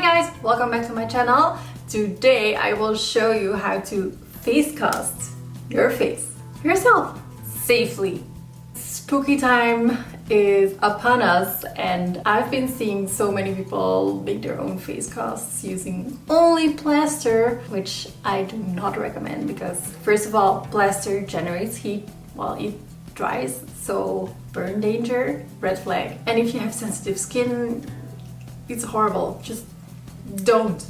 Hi guys, welcome back to my channel. Today I will show you how to face cast your face yourself safely. Spooky time is upon us and I've been seeing so many people make their own face casts using only plaster, which I do not recommend because first of all, plaster generates heat while it dries, so burn danger, red flag. And if you have sensitive skin, it's horrible. Just don't.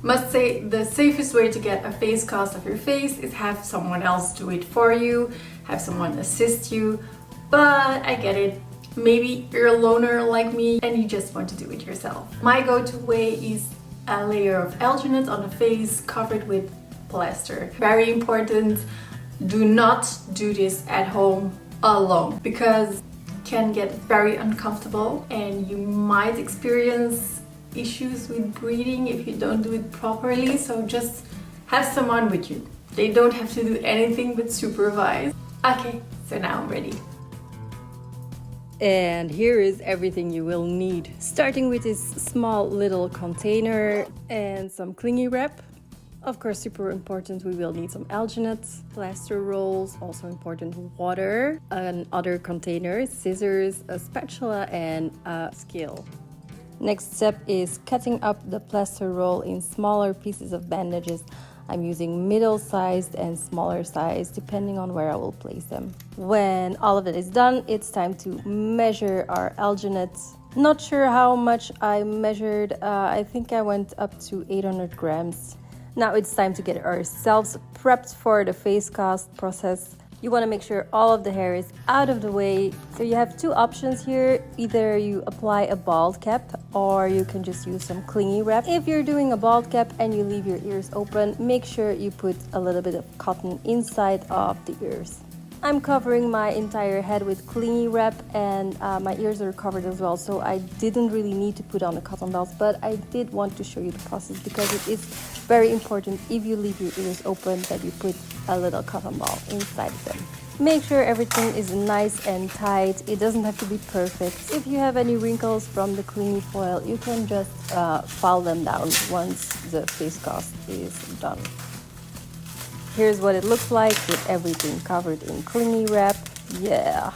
Must say the safest way to get a face cast of your face is have someone else do it for you, have someone assist you, but I get it. Maybe you're a loner like me and you just want to do it yourself. My go-to way is a layer of alginate on the face covered with plaster. Very important, do not do this at home alone because it can get very uncomfortable and you might experience issues with breathing if you don't do it properly. So just have someone with you. They don't have to do anything but supervise. Okay, so now I'm ready. And here is everything you will need. Starting with this small little container and some clingy wrap. Of course, super important, we will need some alginate, plaster rolls, also important water, another container, scissors, a spatula and a scale. Next step is cutting up the plaster roll in smaller pieces of bandages. I'm using middle-sized and smaller size depending on where I will place them. When all of it is done, it's time to measure our alginate. Not sure how much I measured, I think I went up to 800 grams. Now it's time to get ourselves prepped for the face cast process. You want to make sure all of the hair is out of the way. So you have two options here. Either you apply a bald cap or you can just use some clingy wrap. If you're doing a bald cap and you leave your ears open, make sure you put a little bit of cotton inside of the ears. I'm covering my entire head with clingy wrap and my ears are covered as well, so I didn't really need to put on a cotton belt, but I did want to show you the process because it is very important if you leave your ears open that you put a little cotton ball inside of them. Make sure everything is nice and tight. It doesn't have to be perfect. If you have any wrinkles from the clingy foil, you can just file them down once the face cast is done. Here's what it looks like with everything covered in clingy wrap. Yeah.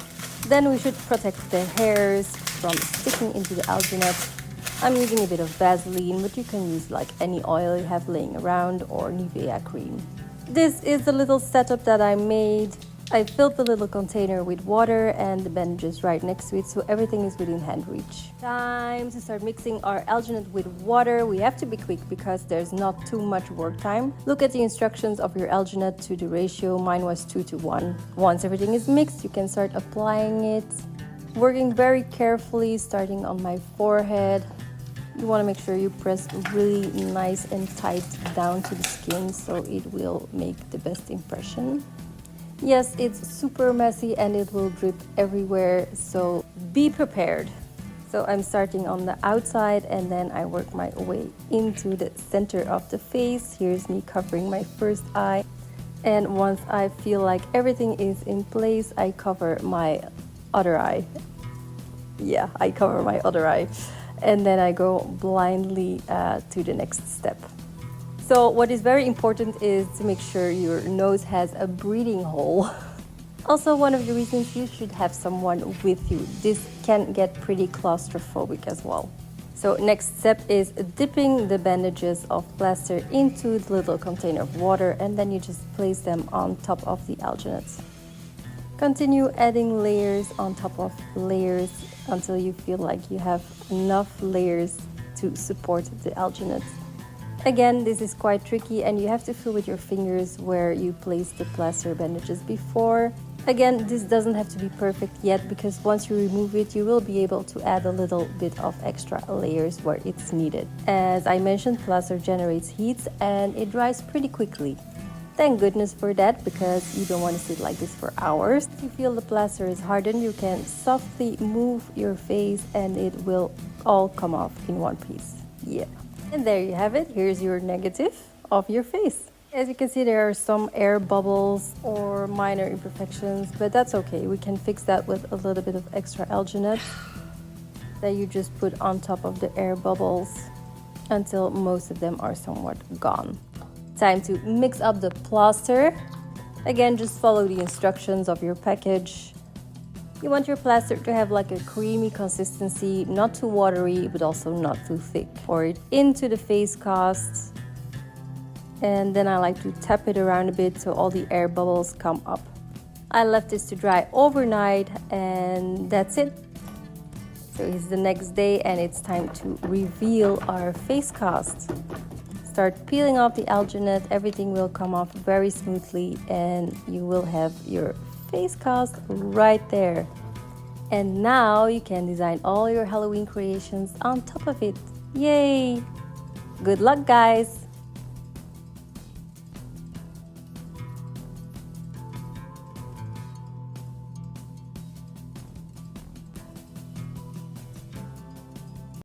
Then we should protect the hairs from sticking into the alginate. I'm using a bit of Vaseline, but you can use like any oil you have laying around or Nivea cream. This is the little setup that I made. I filled the little container with water and the bandages right next to it, so everything is within hand reach. Time to start mixing our alginate with water. We have to be quick because there's not too much work time. Look at the instructions of your alginate to the ratio. Mine was 2:1. Once everything is mixed, you can start applying it. Working very carefully, starting on my forehead. You want to make sure you press really nice and tight down to the skin so it will make the best impression. Yes, it's super messy and it will drip everywhere, so be prepared. So I'm starting on the outside and then I work my way into the center of the face. Here's me covering my first eye. And once I feel like everything is in place, I cover my other eye. Yeah, I cover my other eye. And then I go blindly to the next step. So what is very important is to make sure your nose has a breathing hole. Also, one of the reasons you should have someone with you. This can get pretty claustrophobic as well. So next step is dipping the bandages of plaster into the little container of water and then you just place them on top of the alginate. Continue adding layers on top of layers until you feel like you have enough layers to support the alginate. Again, this is quite tricky and you have to feel with your fingers where you placed the plaster bandages before. Again, this doesn't have to be perfect yet because once you remove it, you will be able to add a little bit of extra layers where it's needed. As I mentioned, plaster generates heat and it dries pretty quickly. Thank goodness for that because you don't want to sit like this for hours. If you feel the plaster is hardened, you can softly move your face and it will all come off in one piece. Yeah. And there you have it. Here's your negative of your face. As you can see, there are some air bubbles or minor imperfections, but that's okay. We can fix that with a little bit of extra alginate. that you just put on top of the air bubbles until most of them are somewhat gone. Time to mix up the plaster. Again, just follow the instructions of your package. You want your plaster to have like a creamy consistency, not too watery, but also not too thick. Pour it into the face cast. And then I like to tap it around a bit so all the air bubbles come up. I left this to dry overnight and that's it. So it's the next day and it's time to reveal our face cast. Start peeling off the alginate, everything will come off very smoothly and you will have your face cast right there. And now you can design all your Halloween creations on top of it. Yay! Good luck, guys!